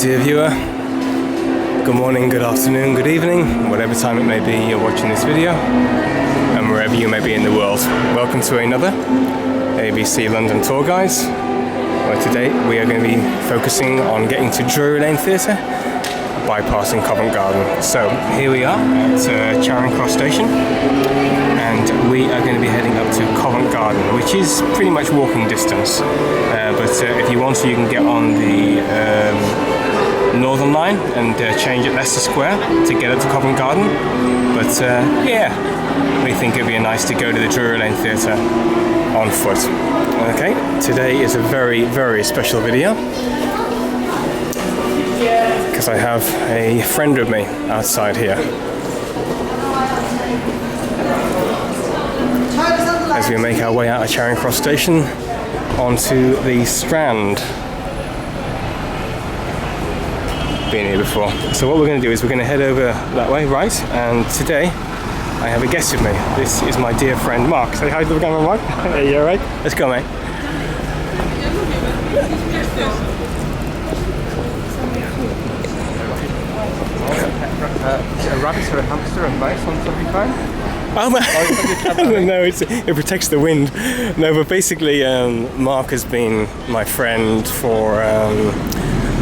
dear viewer. Good morning, good afternoon, good evening, whatever time it may be you're watching this video, and wherever you may be in the world. Welcome to another ABC London Tour Guides, where today we are going to be focusing on getting to Drury Lane Theatre, bypassing Covent Garden. So here we are at Charing Cross Station, and we are going to be heading up to Covent Garden, which is pretty much walking distance. But if you want to, you can get on the Northern Line and change at Leicester Square to get up to Covent Garden. But yeah, we think it'd be nice to go to the Drury Lane Theatre on foot. Okay, today is a very, very special video because I have a friend with me outside here. As we make our way out of Charing Cross Station onto the Strand. Been here before. So what we're going to do is we're going to head over that way, right? And today I have a guest with me. This is my dear friend Mark. Say hi to the camera, Mark. Hey, you alright? Let's go, mate. A rabbit or a hamster and mice on something fine? Oh, no, it protects the wind. No, but basically Mark has been my friend for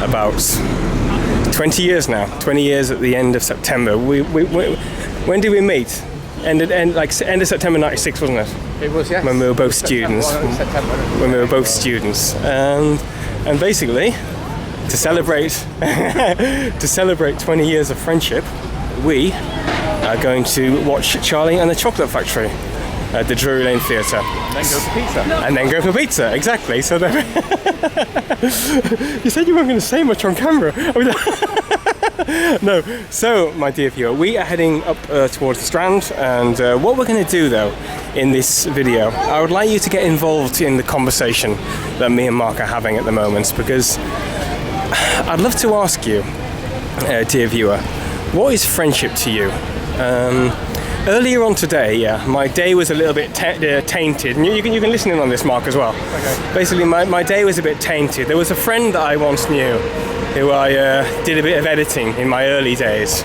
about 20 years now. 20 years at the end of September. When did we meet? End of September '96, wasn't it? It was, yes. When we were both students. When we were both students. And basically, to celebrate 20 years of friendship, we are going to watch Charlie and the Chocolate Factory at the Drury Lane Theatre. Then go for pizza. And then go for pizza, exactly. So you said you weren't going to say much on camera. No. So, my dear viewer, we are heading up towards the Strand, and what we're going to do, though, in this video, I would like you to get involved in the conversation that me and Mark are having at the moment, because I'd love to ask you, dear viewer, what is friendship to you? Earlier on today, my day was a little bit tainted. And you can listen in on this, Mark, as well. Okay. Basically, my day was a bit tainted. There was a friend that I once knew who I did a bit of editing in my early days.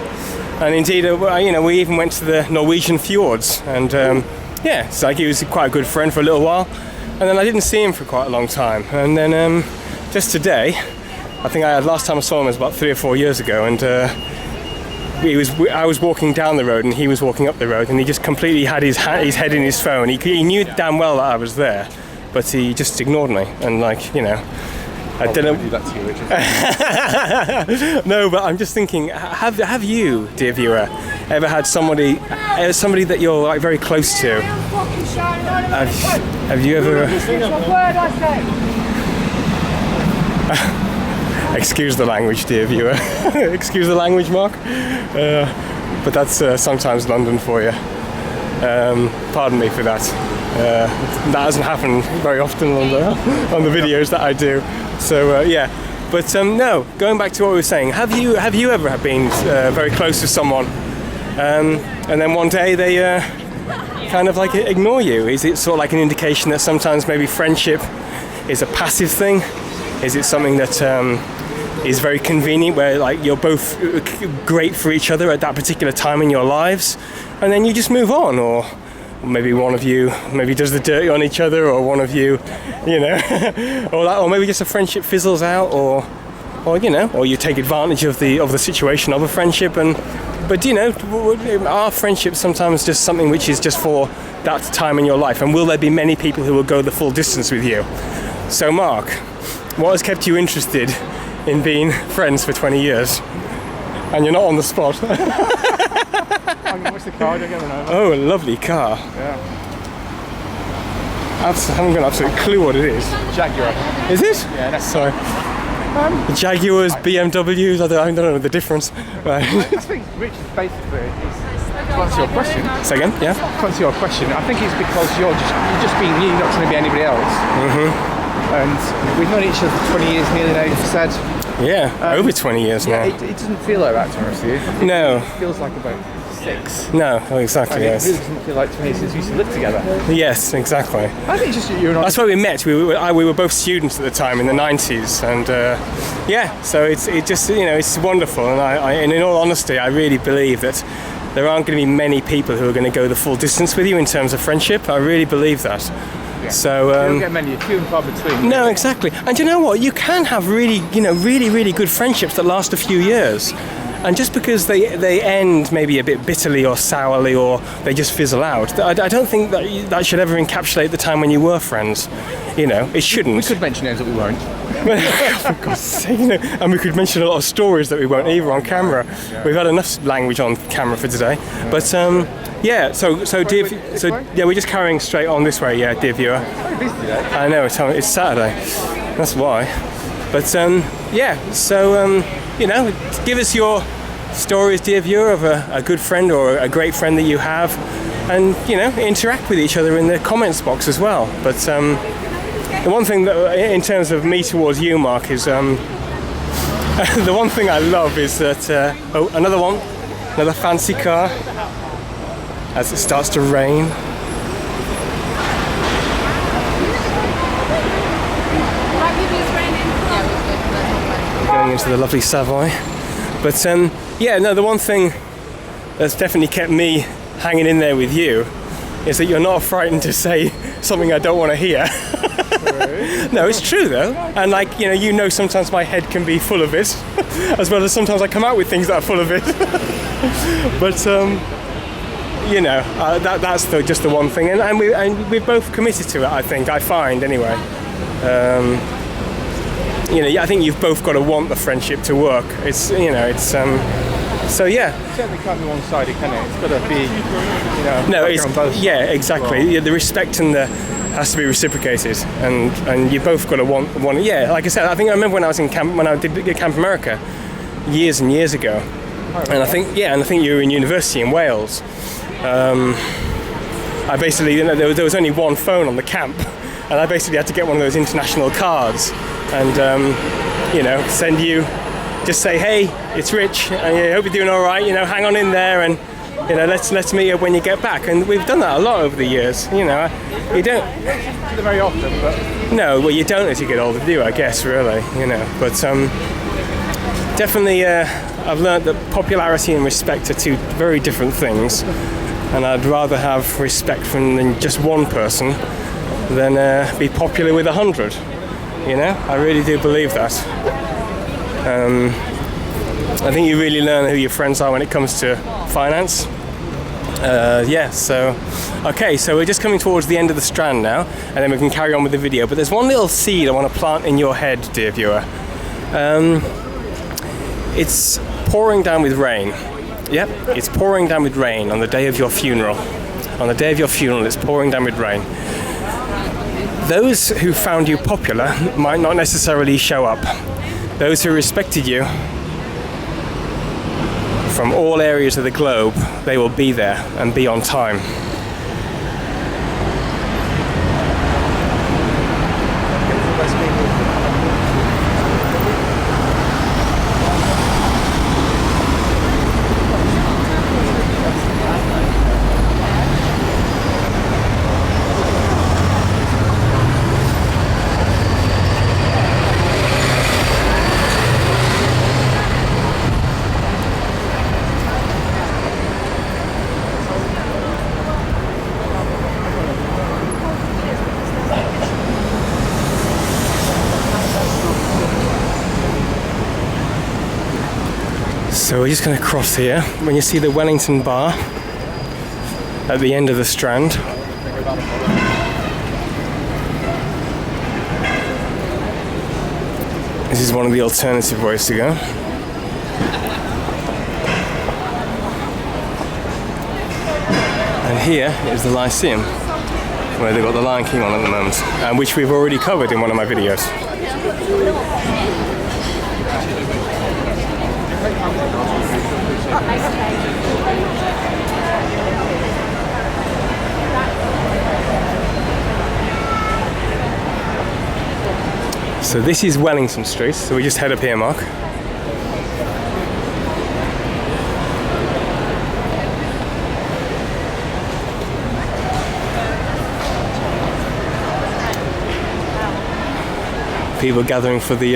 And indeed, we even went to the Norwegian fjords. And it's like he was quite a good friend for a little while. And then I didn't see him for quite a long time. And then just today, I think last time I saw him was about 3 or 4 years ago. And I was walking down the road and he was walking up the road, and he just completely had his head in his phone. He knew damn well that I was there, but he just ignored me. And I don't know. Do that to you, Richard. No, but I'm just thinking, have you, dear viewer, ever had somebody that you're like very close to? Have you ever? Excuse the language, dear viewer. Excuse the language, Mark. But that's sometimes London for you. Pardon me for that. That hasn't happened very often on the videos that I do. So yeah. But no. Going back to what we were saying, have you ever been very close to someone, and then one day they kind of like ignore you? Is it sort of like an indication that sometimes maybe friendship is a passive thing? Is it something that is very convenient, where like you're both great for each other at that particular time in your lives, and then you just move on? Or maybe one of you maybe does the dirty on each other, or one of you, or maybe just a friendship fizzles out, or you take advantage of the situation of a friendship. But are friendships sometimes just something which is just for that time in your life? And will there be many people who will go the full distance with you? So, Mark, what has kept you interested in being friends for 20 years? And you're not on the spot. What's the car? I don't get it. Oh, a lovely car. Yeah. I haven't got an absolute clue what it is. Jaguar. Is it? Yeah, that's sorry. Jaguars, BMWs, I don't know the difference. Right. I think Richard basically to answer your question. Say again? Yeah? To answer your question, I think it's because you're just being you, not trying to be anybody else. Mm-hmm. And we've known each other for 20 years nearly now, you've said. Yeah, over 20 years now. It doesn't feel like that to us, do you? No. It feels like about 6. No, oh, exactly. And Yes. it really doesn't feel like 20 years since we used to live together. Yes, exactly. I think it's just you're not. That's where we met. We were both students at the time in the 90s, and yeah. So it just it's wonderful, and in all honesty, I really believe that there aren't going to be many people who are going to go the full distance with you in terms of friendship. I really believe that. Yeah. So You don't get many, few and far between. no, exactly. And you know what? You can have really good friendships that last a few years. And just because they end maybe a bit bitterly or sourly, or they just fizzle out, I don't think that should ever encapsulate the time when you were friends. It shouldn't. We could mention names, but we won't. For God's sake, and we could mention a lot of stories that we won't either on camera. We've had enough language on camera for today. But yeah, yeah, we're just carrying straight on this way, yeah, dear viewer. Very busy today. I know, it's Saturday. That's why. But yeah, so give us your stories, dear viewer, of a good friend or a great friend that you have, and interact with each other in the comments box as well. But the one thing that, in terms of me towards you, Mark, is the one thing I love is that another fancy car as it starts to rain. Going into the lovely Savoy. But the one thing that's definitely kept me hanging in there with you is that you're not frightened to say something I don't want to hear. No, it's true though. And sometimes my head can be full of it, as well as sometimes I come out with things that are full of it. But that's just the one thing, and we've both committed to it. I find anyway. I think you've both got to want the friendship to work. It's so yeah. It certainly can't be one-sided, can it? It's got to be, No, it's on both. Yeah, exactly. Well. Yeah, the respect and has to be reciprocated, and you both got to want. Yeah, like I said, I remember when I was in camp, when I did Camp America, years and years ago, and I think you were in university in Wales. I basically, there was only one phone on the camp, and I basically had to get one of those international cards, and send you, just say, hey, it's Rich, and I hope you're doing all right. Hang on in there, and let's meet up when you get back. And we've done that a lot over the years. You don't do it very often, but no, well, you don't as you get older, do you? I guess, really. But definitely, I've learned that popularity and respect are two very different things, and I'd rather have respect from than just one person than be popular with 100. I really do believe that. I think you really learn who your friends are when it comes to finance. Okay, so we're just coming towards the end of the Strand now, and then we can carry on with the video. But there's one little seed I want to plant in your head, dear viewer. It's pouring down with rain. Yep, it's pouring down with rain on the day of your funeral. On the day of your funeral, it's pouring down with rain. Those who found you popular might not necessarily show up. Those who respected you from all areas of the globe, they will be there and be on time. So we're just going to cross here. When you see the Wellington Bar at the end of the Strand, this is one of the alternative ways to go. And here is the Lyceum, where they've got the Lion King on at the moment, and which we've already covered in one of my videos. So this is Wellington Street, so we just head up here, Mark. people gathering for the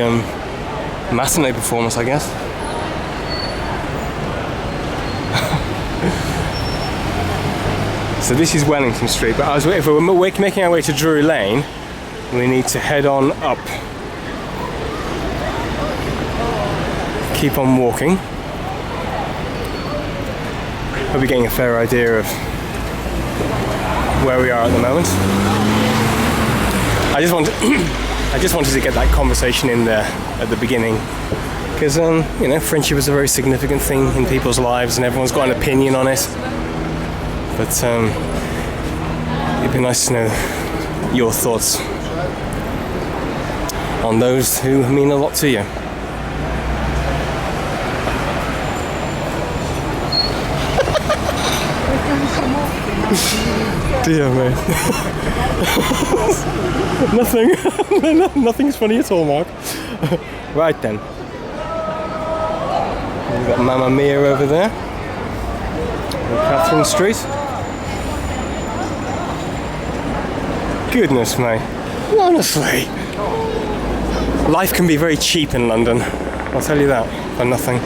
matinee performance, I guess. So this is Wellington Street, but if we're making our way to Drury Lane, we need to head on up. Keep on walking. Hope you're getting a fair idea of where we are at the moment. I just wanted to get that conversation in there at the beginning, because you know, friendship is a very significant thing in people's lives, and everyone's got an opinion on it. But it'd be nice to know your thoughts on those who mean a lot to you. Dear me. Nothing's funny at all, Mark. Right then. We've got Mamma Mia over there. On Catherine Street. Goodness me. Honestly. Life can be very cheap in London. I'll tell you that for nothing.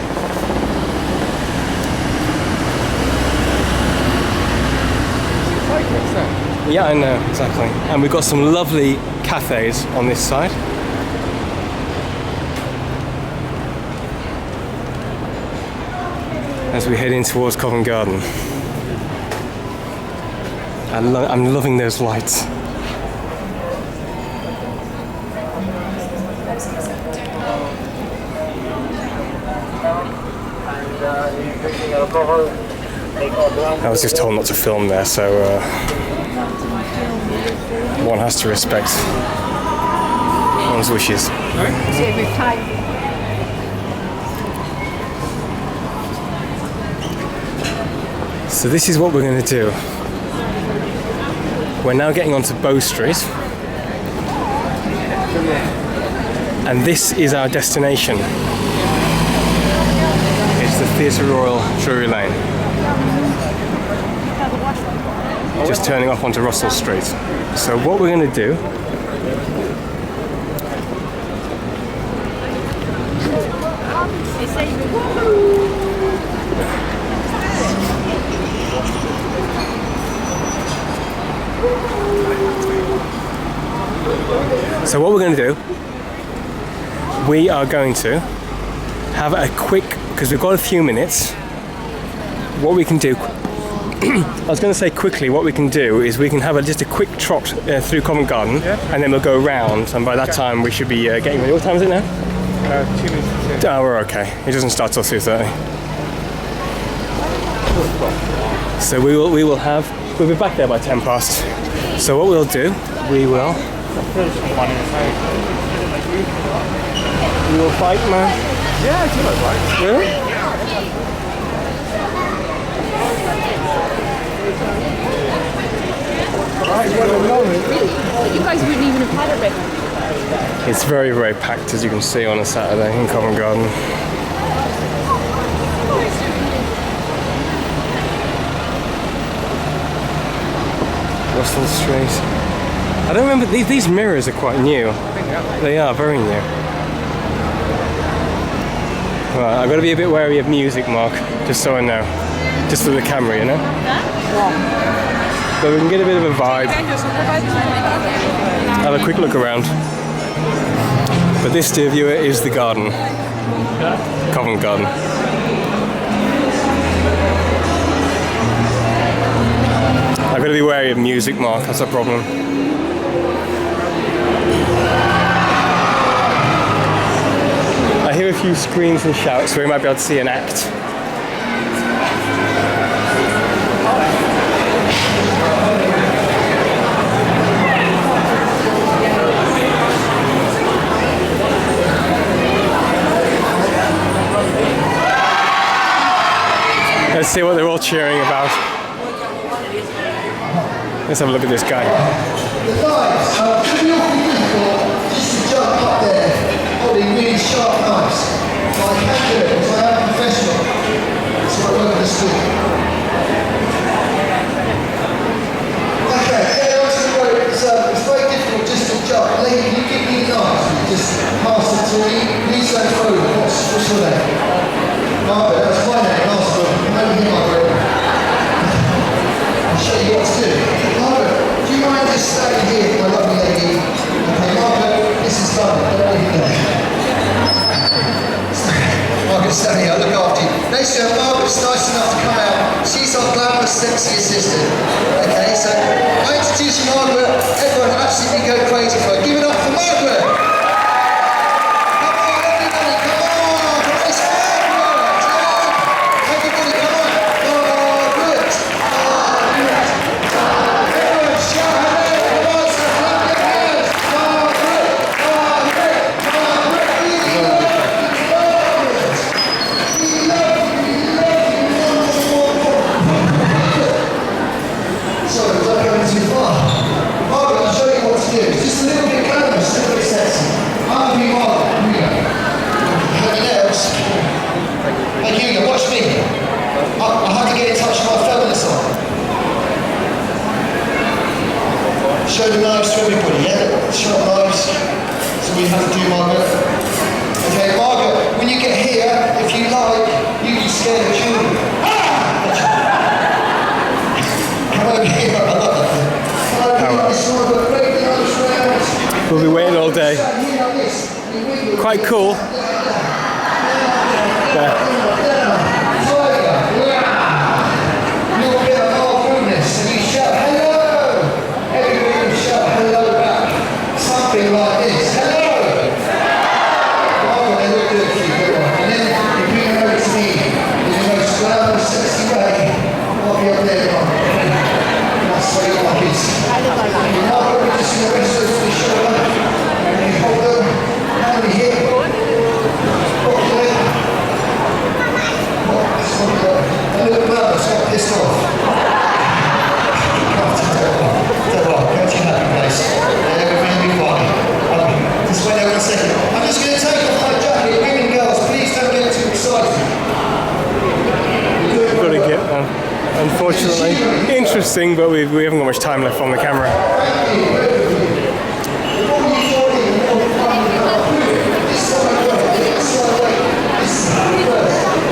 Yeah, I know, exactly. And we've got some lovely cafes on this side. As we head in towards Covent Garden. I'm loving those lights. I was just told not to film there, so one has to respect one's wishes. So this is what we're going to do. We're now getting onto Bow Street, and this is our destination. It's the Theatre Royal, Drury Lane. Just turning off onto Russell Street. So what we're going to do we are going to have a quick, because we've got a few minutes, what we can do I was going to say quickly, what we can do is we can have just a quick trot through Covent Garden, and then we'll go round, and by that time we should be getting ready. What time is it now? 2 minutes. Oh, we're okay. It doesn't start till 2:30. So we'll be back there by 10 past. So what we'll do, we will fight, man. Yeah, I do like fights. Really? You guys wouldn't even have had it ready. It's very, very packed, as you can see, on a Saturday in Covent Garden. Russell Street. I don't remember, these mirrors are quite new. They are very new. Right, I've got to be a bit wary of music, Mark, just so I know. Just for the camera, you know? But we can get a bit of a vibe. Have a quick look around. But this, dear viewer, is the garden. Covent Garden. I've got to be wary of music, Mark, that's a problem. I hear a few screams and shouts, so we might be able to see an act. Let's see what they're all cheering about. Let's have a look at this guy. The knives, pretty awfully difficult just to jump up there, holding really sharp knives. But I can do it because I am a professional. That's what I work at the school. Okay, yeah, that's great. It's very difficult just to jump. Lady, you give me the knives and just waiting for. Give it up for Margaret. Come on, everybody, come on. It's Margaret. Everybody, come on. Margaret. Everyone shout hello. Come on, so clap your hands. Margaret. Sorry, was I going too far? Margaret, I'll show you what to do. It's just a little bit glamorous, a little bit sexy. I'll be Margaret. Here we go. Anything else? Hey, Hugo, watch me. I have to get in touch with my feminist on. Show the knives to everybody, yeah? Show the knives. So we have to do, Margaret. Okay, Margaret, when you get here, if you like, you can scare the children. Come over here, I love that. We'll be waiting all day. Quite cool. Yeah. Little bit of mindfulness, and you shout hello. Everybody will shout hello back. Something like this. Hello. Margaret, they look good for you, good one. And then you bring it over to me in the most glamorous, sexy way. I'll be up there, Margaret. That's what you like it. Margaret, we're just going to rest those to the shoulder. And then you hold them. Hand on here. A little nervous, got pissed off. Go to your happy place. Everything will be fine. Just wait there 1 second. I'm just going to take off my jacket. Women and girls, please don't get too excited. We've got to get unfortunately. Interesting, but we haven't got much time left on the camera.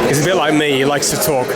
He's a bit like me, he likes to talk.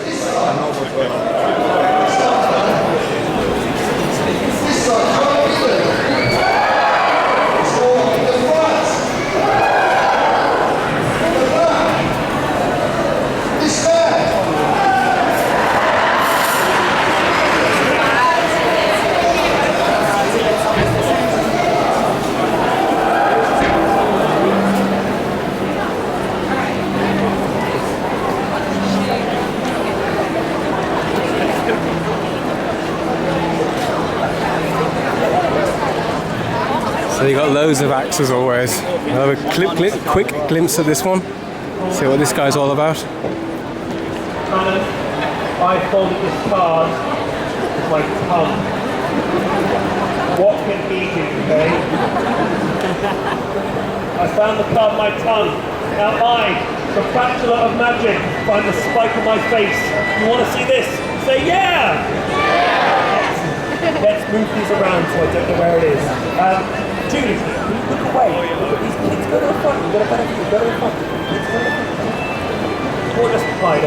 So you got loads of acts as always. I'll have a quick glimpse at this one. See what this guy's all about. I folded this card with my tongue. What can be okay? I found the card with my tongue. Now I, the Bachelor of Magic, find the spike on my face. You want to see this? Say yeah! Let's move these around so I don't know where it is. Judy, look away. Look at these kids. Go to the front. You've got a better view. Go to the front. Or just hide.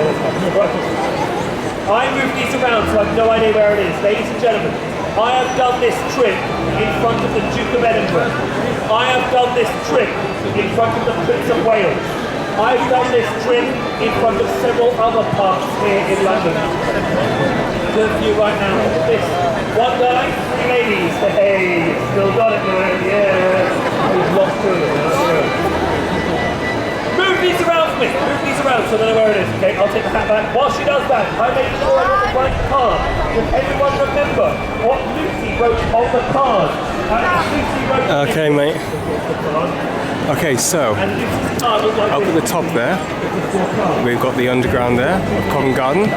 I move these around so I have no idea where it is. Ladies and gentlemen, I have done this trick in front of the Duke of Edinburgh. I have done this trick in front of the Prince of Wales. I've done this trick in front of several other pubs here in London. Good view right now. Look at this. One guy, 3 ladies. Hey, still got it, man. Yeah. We've lost 2 of them. Move these around for me. Move these around so I don't know where it is. Okay, I'll take the hat back. While she does that, I make sure I got the right card. Does everyone remember what Lucy wrote on the card? Okay, mate. Okay, so up at the top there, we've got the underground there of Covent Garden.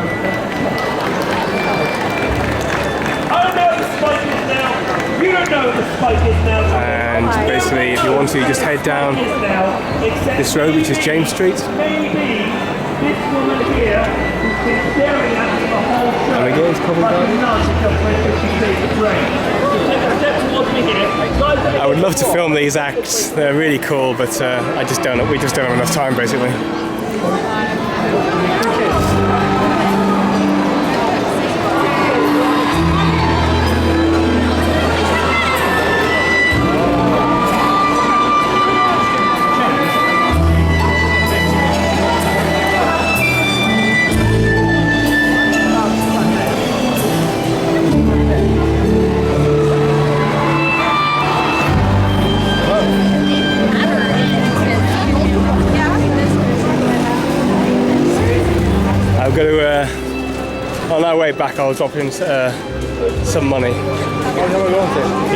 You don't know what the spike is now. And basically, if you want to, just head down this road, which is James Street. Maybe this woman here who's been staring at me the whole show. And again, it's Covent Garden. I would love to film these acts. They're really cool, but we just don't have enough time, basically. On our way back, I'll drop him some money.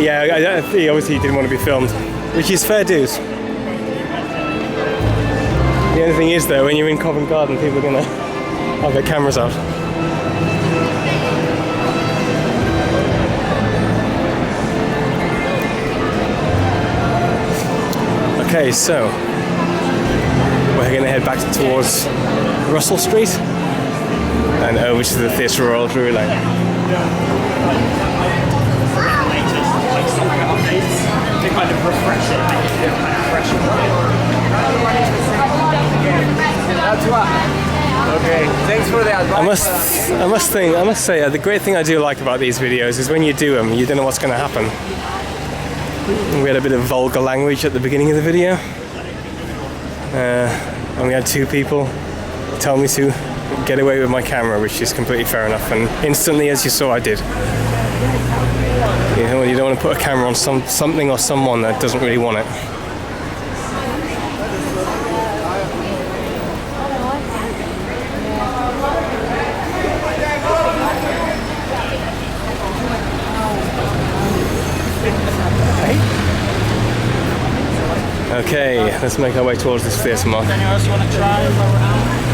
Yeah, he obviously didn't want to be filmed, which is fair dues. The only thing is though, when you're in Covent Garden, people are gonna have their cameras out. Okay, so we're gonna head back towards Russell Street and over to the Theatre Royal Drury Lane. They kind of refresh it, make it feel kind of fresh. That's what. Okay, thanks for the advice. I must say, the great thing I do like about these videos is when you do them, you don't know what's going to happen. We had a bit of vulgar language at the beginning of the video, and we had two people tell me to get away with my camera, which is completely fair enough. And instantly, as you saw, I did. You know, you don't want to put a camera on something or someone that doesn't really want it. Okay, let's make our way towards this theatre, Mark. Anyone else want to try around?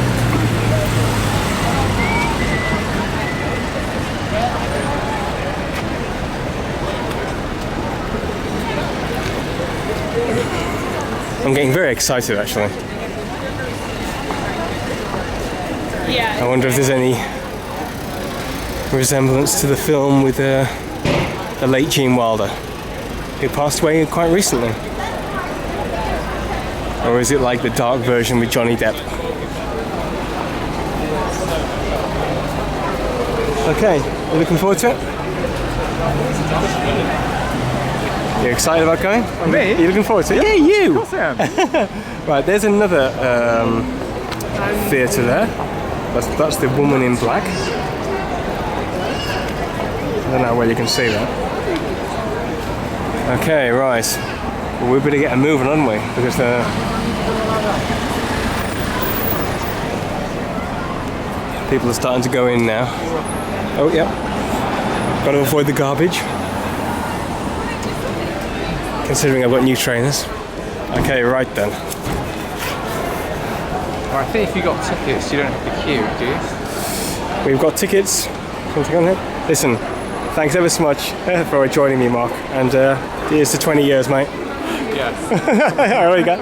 I'm getting very excited actually. Yeah. I wonder if there's any resemblance to the film with the late Gene Wilder, who passed away quite recently. Or is it like the dark version with Johnny Depp? Okay, you looking forward to it? You excited about going? Me? You looking forward to it? Yeah, you! Of course I am. Right, there's another theatre there. That's the Woman in Black. I don't know how well you can see that. Okay, right. Well, we better get a moving, aren't we? Because people are starting to go in now. Oh, yeah. Got to avoid the garbage. Considering I've got new trainers. Okay, right then. Well, I think if you got tickets, you don't have to queue, do you? We've got tickets. Something on here. Listen, thanks ever so much for joining me, Mark. And here's to 20 years, mate. Yes. I already got.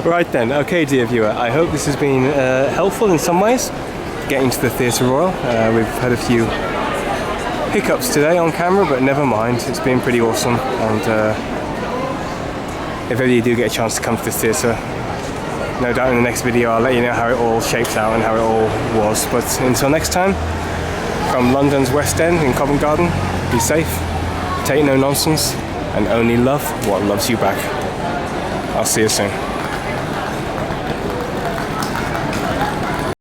Right then. Okay, dear viewer. I hope this has been helpful in some ways. Getting to the Theatre Royal. We've had a few hiccups today on camera, but never mind. It's been pretty awesome. And if ever you do get a chance to come to this theatre, no doubt in the next video I'll let you know how it all shapes out and how it all was. But until next time, from London's West End in Covent Garden, be safe, take no nonsense, and only love what loves you back. I'll see you soon.